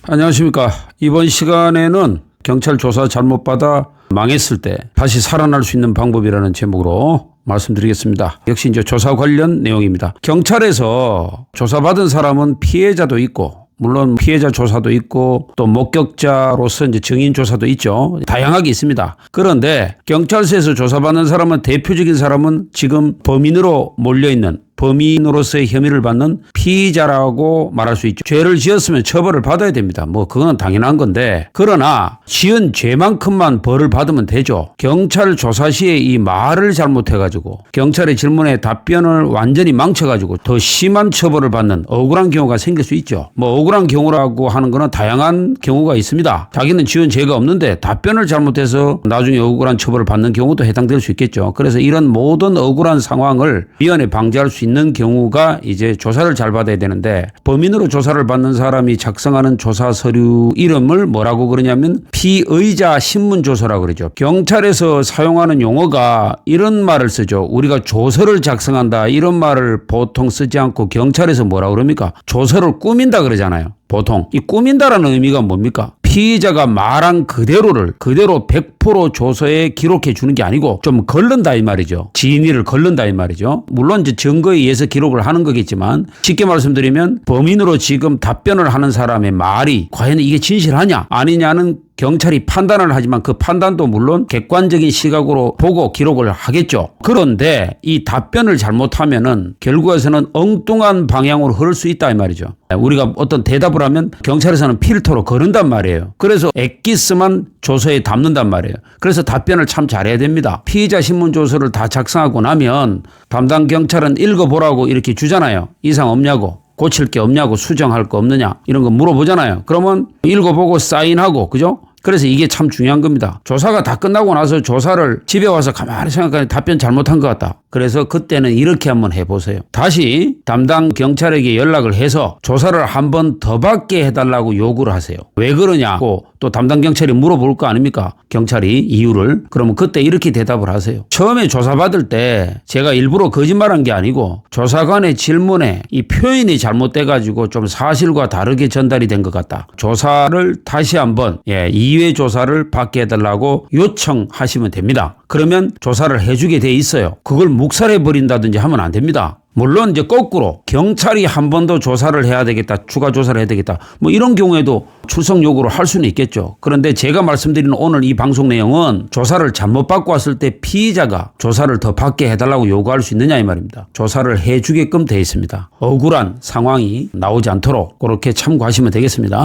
안녕하십니까. 이번 시간에는 경찰 조사 잘못 받아 망했을 때 다시 살아날 수 있는 방법이라는 제목으로 말씀드리겠습니다. 역시 이제 조사 관련 내용입니다. 경찰에서 조사받은 사람은 피해자도 있고, 물론 피해자 조사도 있고 또 목격자로서 이제 증인 조사도 있죠. 다양하게 있습니다. 그런데 경찰서에서 조사받는 사람은 대표적인 사람은 지금 범인으로 몰려있는 범인으로서의 혐의를 받는 피의자라고 말할 수 있죠. 죄를 지었으면 처벌을 받아야 됩니다. 뭐 그건 당연한 건데, 그러나 지은 죄만큼만 벌을 받으면 되죠. 경찰 조사 시에 이 말을 잘못해가지고 경찰의 질문에 답변을 완전히 망쳐가지고 더 심한 처벌을 받는 억울한 경우가 생길 수 있죠. 뭐 억울한 경우라고 하는 거는 다양한 경우가 있습니다. 자기는 지은 죄가 없는데 답변을 잘못해서 나중에 억울한 처벌을 받는 경우도 해당될 수 있겠죠. 그래서 이런 모든 억울한 상황을 미연에 방지할 수 있는 경우가 이제 조사를 잘 받아야 되는데, 범인으로 조사를 받는 사람이 작성하는 조사 서류 이름을 뭐라고 그러냐면 피의자 신문조서라고 그러죠. 경찰에서 사용하는 용어가 이런 말을 쓰죠. 우리가 조서를 작성한다 이런 말을 보통 쓰지 않고 경찰에서 뭐라고 그럽니까? 조서를 꾸민다 그러잖아요. 보통 이 꾸민다라는 의미가 뭡니까? 피의자가 말한 그대로 100% 조서에 기록해 주는 게 아니고 좀 걸른다 이 말이죠. 진위를 걸른다 이 말이죠. 물론 이제 증거에 의해서 기록을 하는 거겠지만, 쉽게 말씀드리면 범인으로 지금 답변을 하는 사람의 말이 과연 이게 진실하냐 아니냐는 경찰이 판단을 하지만 그 판단도 물론 객관적인 시각으로 보고 기록을 하겠죠. 그런데 이 답변을 잘못하면은 결국에서는 엉뚱한 방향으로 흐를 수 있다 이 말이죠. 우리가 어떤 대답을 하면 경찰에서는 필터로 거른단 말이에요. 그래서 엑기스만 조서에 담는단 말이에요. 그래서 답변을 참 잘해야 됩니다. 피의자 신문조서를 다 작성하고 나면 담당 경찰은 읽어보라고 이렇게 주잖아요. 이상 없냐고, 고칠 게 없냐고, 수정할 거 없느냐 이런 거 물어보잖아요. 그러면 읽어보고 사인하고, 그죠? 그래서 이게 참 중요한 겁니다. 조사가 다 끝나고 나서 조사를 집에 와서 가만히 생각하니 답변 잘못한 것 같다. 그래서 그때는 이렇게 한번 해보세요. 다시 담당 경찰에게 연락을 해서 조사를 한 번 더 받게 해달라고 요구를 하세요. 왜 그러냐고 또 담당 경찰이 물어볼 거 아닙니까? 경찰이 이유를. 그러면 그때 이렇게 대답을 하세요. 처음에 조사받을 때 제가 일부러 거짓말한 게 아니고 조사관의 질문에 이 표현이 잘못돼가지고 좀 사실과 다르게 전달이 된 것 같다. 조사를 다시 한번 2회 조사를 받게 해달라고 요청하시면 됩니다. 그러면 조사를 해주게 돼 있어요. 그걸 묵살해버린다든지 하면 안 됩니다. 물론 이제 거꾸로 경찰이 한 번 더 조사를 해야 되겠다, 추가 조사를 해야 되겠다, 뭐 이런 경우에도 출석 요구를 할 수는 있겠죠. 그런데 제가 말씀드리는 오늘 이 방송 내용은 조사를 잘못 받고 왔을 때 피의자가 조사를 더 받게 해달라고 요구할 수 있느냐 이 말입니다. 조사를 해주게끔 돼 있습니다. 억울한 상황이 나오지 않도록 그렇게 참고하시면 되겠습니다.